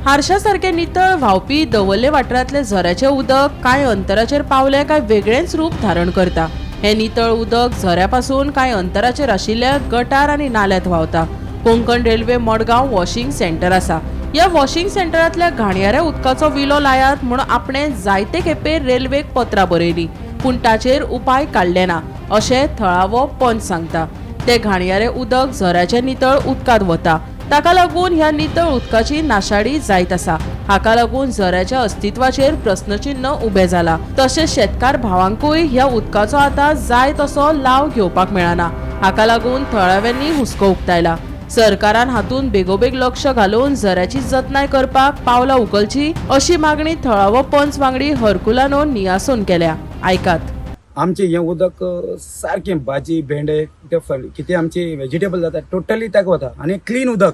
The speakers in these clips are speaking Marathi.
हारशा सारखे नितळ व्हांवपी दवल्ले वाठारांतले झऱ्याचे उदक कांय अंतराचेर पावले काय वेगळेंच रूप धारण करता। हे नितळ उदक झऱ्यापासून कांय अंतराचेर आशिल्ल्या गटार आनी नाल्यांत व्हांवता। Konkan railway Madgaon washing centre आसा। या वॉशिंग सेंटरांतल्या घाणयाऱ्या उदकाचो विलो लायात म्हूण आपणे जायते खेपे रेल्वेक पत्रां बरयलीं, पूण ताचेर उपाय काडले ना अशें थळावो पंच सांगता। ते घाणयारे उदक झऱ्याचे नितळ उदकांत वता, ताका लागून ह्या नितळ उदकाची नाशाडी जायत आसा। हाका लागून झऱ्याच्या अस्तित्वाचेर प्रस्नचिन्ह उबें जाला। तशेंच शेतकार भावांकूय ह्या उदकाचो आतां जाय तसो लाव घेवपाक मेळना। हाका लागून थळाव्यांनी हुस्को उक्तायला। सरकारान हातूंत बेगोबेग लक्ष घालून झऱ्याची जतनाय करपाक पावलां उखलची अशी मागणी थळावो पंच वांगडी हरकुलानो नियासून केल्या। आयकात। आमचे हे उदक सारखे भाजी भेंडे ते कितें आमचे वेजिटेबल जाता टोटली ताका वता आनी क्लीन उदक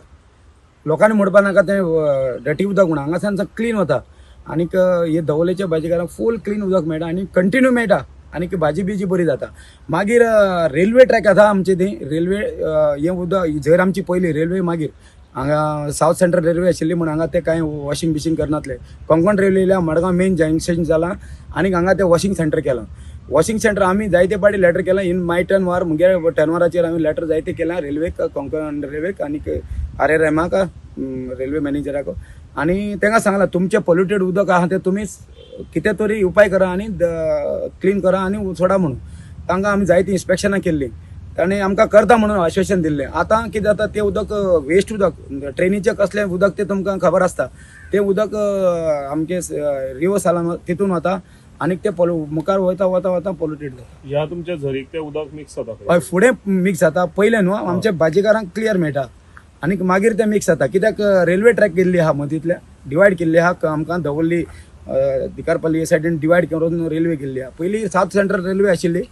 लोकांनी म्हणपा नाका ते डटी उदक म्हणून हांगासान क्लीन वता। आनीक हे दवलेच्या भाजीकारांक फूल क्लीन उदक मेळटा आनी कंटिन्यू मेळटा आनीक भाजी बिजी बरी जाता। मागीर रेल्वे ट्रॅक आसा आमचे थंय रेल्वे हे उदक जर आमची पयली रेल्वे मागीर हांगा सावथ सेंट्रल रेल्वे आशिल्ली म्हणून हांगा ते कांय वॉशिंग बिशींग करनातले। कोंकण रेल्वे येयल्या मडगांव मेन जंक्शन जालां आनीक हांगा ते वॉशिंग सेंटर केलां। वॉशिंग सेंटर आम्ही जायते पाटी लेटर केला इन माय टर्नवार मुगे टर्नवाराचेर आम्ही लेटर जायते केला रेल्वेक कोंकण रेल्वेक आनीक RRMक रेल्वे मॅनेजराक आनी तांकां सांगला तुमचे पोल्युटेड उदक आहा ते तुमी कितें तरी उपाय करा आनी क्लीन करा आनी सोडा म्हणून तांकां आमी जायती इन्स्पेक्शनां केल्ली ताणें आमकां करता म्हणून आश्वासन दिल्लें। आतां कितें जाता तें उदक वेस्ट उदक ट्रेनीचें कसलें उदक तें तुमकां खबर आसता। तें उदक आमचे रिवर साला तितून वता आनी ते मुखार वता वता वता पोल्युटेड जाता। ह्या तुमच्या झरीक ते उदक मिक्स जाता हय फुडें मिक्स जाता। पयलें न्हू आमच्या भाजीकारांक क्लियर मेळटा आनीक मागीर ते मिक्स जाता कित्याक रेल्वे ट्रॅक केल्ली आहा मदींतल्या डिवायड केल्ली आहा आमकां दवल्ली दिकारपल्ली हे सायडीन डिवायड करून रेल्वे केल्ली आहा। पयलीं सावथ सेंट्रल रेल्वे आशिल्ली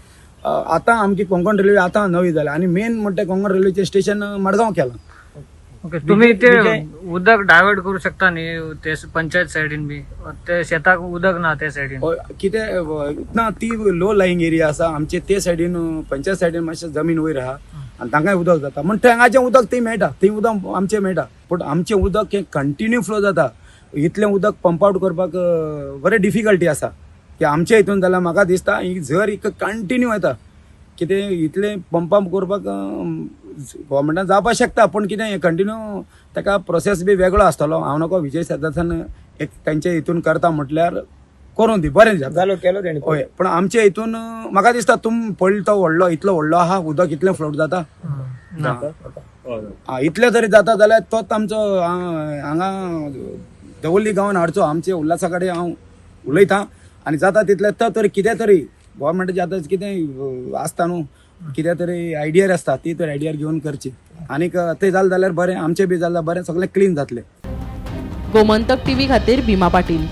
आतां आमची कोंकण रेल्वे आतां नवी जाल्या आनी मेन म्हणटा कोंकण रेल्वेचें स्टेशन मडगांव केलां। ओके तुम्ही ते उदक डायवर्ट करू शकता न्ही ते पंचायत सायडीन बी ते शेताक उदक ना त्या सायडीन कितें ना ती लो लायिंग एरिया आसा आमचे ते सायडीन पंचायत सायडीन मातशें जमीन वयर आहा आनी तांकांय उदक जाता म्हण थंयचें उदक थंय मेळटा थंय उदक आमचें मेळटा पूण आमचें उदक हें कंटिन्यू फ्लो जाता। इतलें उदक पंप आउट करपाक बरें डिफिकल्टी आसा की आमच्या हितून जाल्यार म्हाका दिसता ही झर कंटिन्यू येता कितें इतलें पंप आउट करपाक गव्हर्मेंटान जावपाक शकता पूण कितें कंटिन्यू ताका प्रोसेस बी वेगळो आसतलो। हांव नको विजय सरदेसान एक तांचे हितून करता म्हटल्यार करून दी बरें जालो केलो तेणी हय पूण आमचे हितून म्हाका दिसता तुमी पळयलो तो व्हडलो इतलो व्हडलो आहा उदक इतलें फ्लोट जाता इतलें जरी जाता जाल्यार तोच आमचो हांगा दवल्ली गांवांत हाडचो आमचे उल्हासा कडेन हांव उलयतां आनी जाता तितलें तो तरी कितें तरी गव्हर्मेंटाचें आतां कितें आसता न्हू कितें तरी आयडियार आसता ती तर आयडियार घेवन करची आनीक तें जालें जाल्यार बरें आमचें बी जाल्यार बरें सगळें क्लीन जातलें। गोमंतक TV खातीर भीमा पाटील।